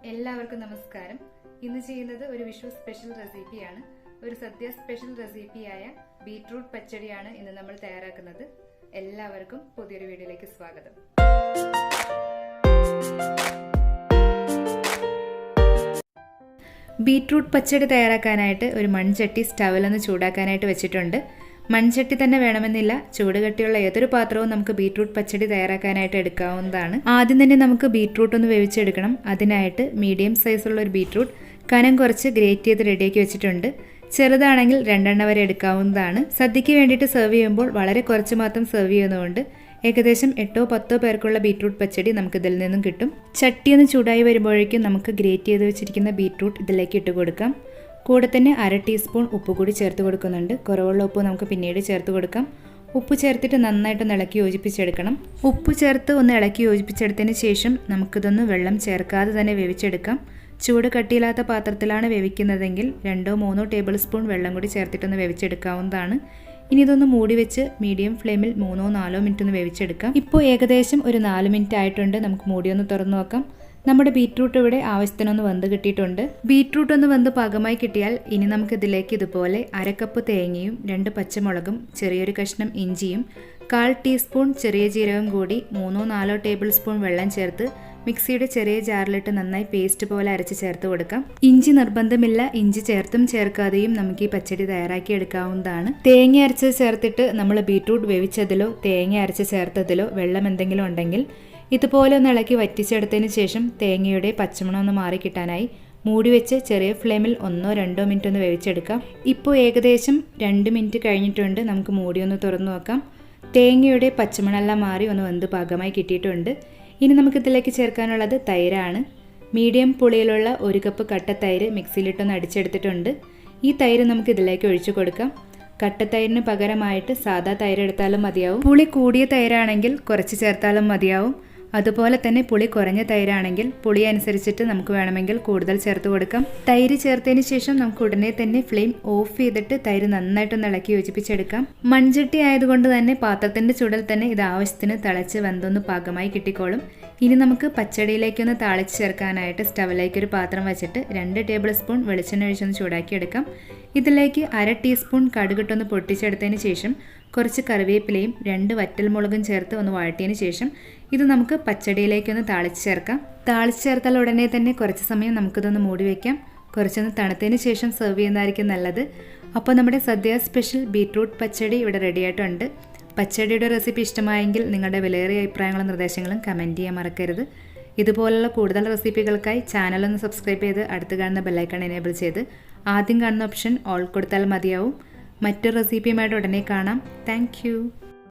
എല്ലാവർക്കും നമസ്കാരം. ഇന്ന് ചെയ്യുന്നത് ഒരു വിഷു സ്പെഷ്യൽ റെസിപ്പിയാണ്. ഒരു സദ്യ സ്പെഷ്യൽ റെസിപ്പിയായ ബീട്രൂട്ട് പച്ചടിയാണ് ഇന്ന് നമ്മൾ തയ്യാറാക്കുന്നത്. എല്ലാവർക്കും പുതിയൊരു വീഡിയോയിലേക്ക് സ്വാഗതം. ബീട്രൂട്ട് പച്ചടി തയ്യാറാക്കാനായിട്ട് ഒരു മൺചട്ടി സ്റ്റൗവിലൊന്ന് ചൂടാക്കാനായിട്ട് വെച്ചിട്ടുണ്ട്. മൺചട്ടി തന്നെ വേണമെന്നില്ല, ചൂടുകട്ടിയുള്ള ഏതൊരു പാത്രവും നമുക്ക് ബീട്രൂട്ട് പച്ചടി തയ്യാറാക്കാനായിട്ട് എടുക്കാവുന്നതാണ്. ആദ്യം തന്നെ നമുക്ക് ബീട്രൂട്ട് ഒന്ന് വേവിച്ചെടുക്കണം. അതിനായിട്ട് മീഡിയം സൈസുള്ള ഒരു ബീട്രൂട്ട് കനം കുറച്ച് ഗ്രേറ്റ് ചെയ്ത് റെഡിയാക്കി വെച്ചിട്ടുണ്ട്. ചെറുതാണെങ്കിൽ 2 എണ്ണം വരെ എടുക്കാവുന്നതാണ്. സദ്യക്ക് വേണ്ടിയിട്ട് സെർവ് ചെയ്യുമ്പോൾ വളരെ കുറച്ച് മാത്രം സെർവ് ചെയ്യുന്നതുകൊണ്ട് ഏകദേശം 8-10 പേർക്കുള്ള ബീട്രൂട്ട് പച്ചടി നമുക്ക് ഇതിൽ നിന്നും കിട്ടും. ചട്ടി ഒന്ന് ചൂടായി വരുമ്പോഴേക്കും നമുക്ക് ഗ്രേറ്റ് ചെയ്ത് വെച്ചിരിക്കുന്ന ബീട്രൂട്ട് ഇതിലേക്ക് ഇട്ട് കൊടുക്കാം. കൂടെ തന്നെ 1/2 ടീസ്പൂൺ ഉപ്പ് കൂടി ചേർത്ത് കൊടുക്കുന്നുണ്ട്. കുറവുള്ള ഉപ്പ് നമുക്ക് പിന്നീട് ചേർത്ത് കൊടുക്കാം. ഉപ്പ് ചേർത്തിട്ട് നന്നായിട്ടൊന്ന് ഇളക്കി യോജിപ്പിച്ചെടുക്കണം. ഉപ്പ് ചേർത്ത് ഒന്ന് ഇളക്കി യോജിപ്പിച്ചെടുത്തതിന് ശേഷം നമുക്കിതൊന്ന് വെള്ളം ചേർക്കാതെ തന്നെ വേവിച്ചെടുക്കാം. ചൂട് കട്ടിയില്ലാത്ത പാത്രത്തിലാണ് വേവിക്കുന്നതെങ്കിൽ 2-3 ടേബിൾ സ്പൂൺ വെള്ളം കൂടി ചേർത്തിട്ടൊന്ന് വേവിച്ചെടുക്കാവുന്നതാണ്. ഇനി ഇതൊന്ന് മൂടി വെച്ച് മീഡിയം ഫ്ലെയിമിൽ 3-4 മിനിറ്റ് ഒന്ന് വേവിച്ചെടുക്കാം. ഇപ്പോൾ ഏകദേശം ഒരു 4 മിനിറ്റ് ആയിട്ടുണ്ട്. നമുക്ക് മൂടിയൊന്ന് തുറന്നു നോക്കാം. നമ്മുടെ ബീട്രൂട്ട് ഇവിടെ ആവശ്യത്തിനൊന്ന് വെന്ത് കിട്ടിയിട്ടുണ്ട്. ബീട്രൂട്ട് ഒന്ന് വെന്ത് പാകമായി കിട്ടിയാൽ ഇനി നമുക്ക് ഇതിലേക്ക് ഇതുപോലെ 1/2 കപ്പ് തേങ്ങയും 2 പച്ചമുളകും ചെറിയൊരു കഷ്ണം ഇഞ്ചിയും 1/4 ടീസ്പൂൺ ചെറിയ ജീരകം കൂടി 3-4 ടേബിൾ സ്പൂൺ വെള്ളം ചേർത്ത് മിക്സിയുടെ ചെറിയ ജാറിലിട്ട് നന്നായി പേസ്റ്റ് പോലെ അരച്ച് ചേർത്ത് കൊടുക്കാം. ഇഞ്ചി നിർബന്ധമില്ല, ഇഞ്ചി ചേർത്തും ചേർക്കാതെയും നമുക്ക് ഈ പച്ചടി തയ്യാറാക്കി എടുക്കാവുന്നതാണ്. തേങ്ങ അരച്ച് ചേർത്തിട്ട് നമ്മൾ ബീട്രൂട്ട് വേവിച്ചതിലോ തേങ്ങ അരച്ച് ചേർത്തതിലോ വെള്ളം എന്തെങ്കിലും ഉണ്ടെങ്കിൽ ഇതുപോലെ ഒന്ന് ഇളക്കി വറ്റിച്ചെടുത്തതിന് ശേഷം തേങ്ങയുടെ പച്ചമണം ഒന്ന് മാറിക്കിട്ടാനായി മൂടി വെച്ച് ചെറിയ ഫ്ലെയിമിൽ 1-2 മിനിറ്റ് ഒന്ന് വേവിച്ചെടുക്കാം. ഇപ്പോൾ ഏകദേശം 2 മിനിറ്റ് കഴിഞ്ഞിട്ടുണ്ട്. നമുക്ക് മൂടി ഒന്ന് തുറന്നു നോക്കാം. തേങ്ങയുടെ പച്ചമണമെല്ലാം മാറി ഒന്ന് വെന്ത് പാകമായി കിട്ടിയിട്ടുണ്ട്. ഇനി നമുക്കിതിലേക്ക് ചേർക്കാനുള്ളത് തൈരാണ്. മീഡിയം പുളിയിലുള്ള 1 കപ്പ് കട്ട തൈര് മിക്സിയിലിട്ടൊന്ന് അടിച്ചെടുത്തിട്ടുണ്ട്. ഈ തൈര് നമുക്ക് ഇതിലേക്ക് ഒഴിച്ചു കൊടുക്കാം. കട്ടത്തൈരിന് പകരമായിട്ട് സാധാ തൈര് എടുത്താലും മതിയാവും. പുളി കൂടിയ തൈരാണെങ്കിൽ കുറച്ച് ചേർത്താലും മതിയാവും. അതുപോലെ തന്നെ പുളി കുറഞ്ഞ തൈരാണെങ്കിൽ പുളി അനുസരിച്ചിട്ട് നമുക്ക് വേണമെങ്കിൽ കൂടുതൽ ചേർത്ത് കൊടുക്കാം. തൈര് ചേർത്തതിന് ശേഷം നമുക്ക് ഉടനെ തന്നെ ഫ്ലെയിം ഓഫ് ചെയ്തിട്ട് തൈര് നന്നായിട്ടൊന്ന് ഇളക്കി യോജിപ്പിച്ചെടുക്കാം. മൺചട്ടി ആയതുകൊണ്ട് തന്നെ പാത്രത്തിന്റെ ചൂടിൽ തന്നെ ഇത് ആവശ്യത്തിന് തിളച്ച് വെന്തൊന്ന് പാകമായി കിട്ടിക്കോളും. ഇനി നമുക്ക് പച്ചടിയിലേക്കൊന്ന് താളിച്ച് ചേർക്കാനായിട്ട് സ്റ്റവിലേക്ക് ഒരു പാത്രം വെച്ചിട്ട് 2 ടേബിൾ സ്പൂൺ വെളിച്ചെണ്ണ ഒഴിച്ചൊന്ന് ചൂടാക്കിയെടുക്കാം. ഇതിലേക്ക് 1/2 ടീസ്പൂൺ കടുകിട്ടൊന്ന് പൊട്ടിച്ചെടുത്തതിന് ശേഷം കുറച്ച് കറിവേപ്പിലയും 2 വറ്റൽമുളകും ചേർത്ത് ഒന്ന് വഴറ്റിയതിന് ശേഷം ഇത് നമുക്ക് പച്ചടിയിലേക്കൊന്ന് താളിച്ച് ചേർക്കാം. താളിച്ച് ചേർത്താൽ ഉടനെ തന്നെ കുറച്ച് സമയം നമുക്കിതൊന്ന് മൂടി വയ്ക്കാം. കുറച്ചൊന്ന് തണുത്തതിന് ശേഷം സെർവ് ചെയ്യുന്നതായിരിക്കും നല്ലത്. അപ്പോൾ നമ്മുടെ സദ്യ സ്പെഷ്യൽ ബീട്രൂട്ട് പച്ചടി ഇവിടെ റെഡി ആയിട്ടുണ്ട്. പച്ചടിയുടെ റെസിപ്പി ഇഷ്ടമായെങ്കിൽ നിങ്ങളുടെ വിലയേറിയ അഭിപ്രായങ്ങളും നിർദ്ദേശങ്ങളും കമൻറ്റ് ചെയ്യാൻ മറക്കരുത്. ഇതുപോലുള്ള കൂടുതൽ റെസിപ്പികൾക്കായി ചാനലൊന്ന് സബ്സ്ക്രൈബ് ചെയ്ത് അടുത്ത് കാണുന്ന ബെല്ലൈക്കൺ എനേബിൾ ചെയ്ത് ആദ്യം കാണുന്ന ഓപ്ഷൻ ഓൾ കൊടുത്താൽ മതിയാവും. മറ്റൊരു റെസിപ്പിയുമായിട്ട് ഉടനെ കാണാം. താങ്ക്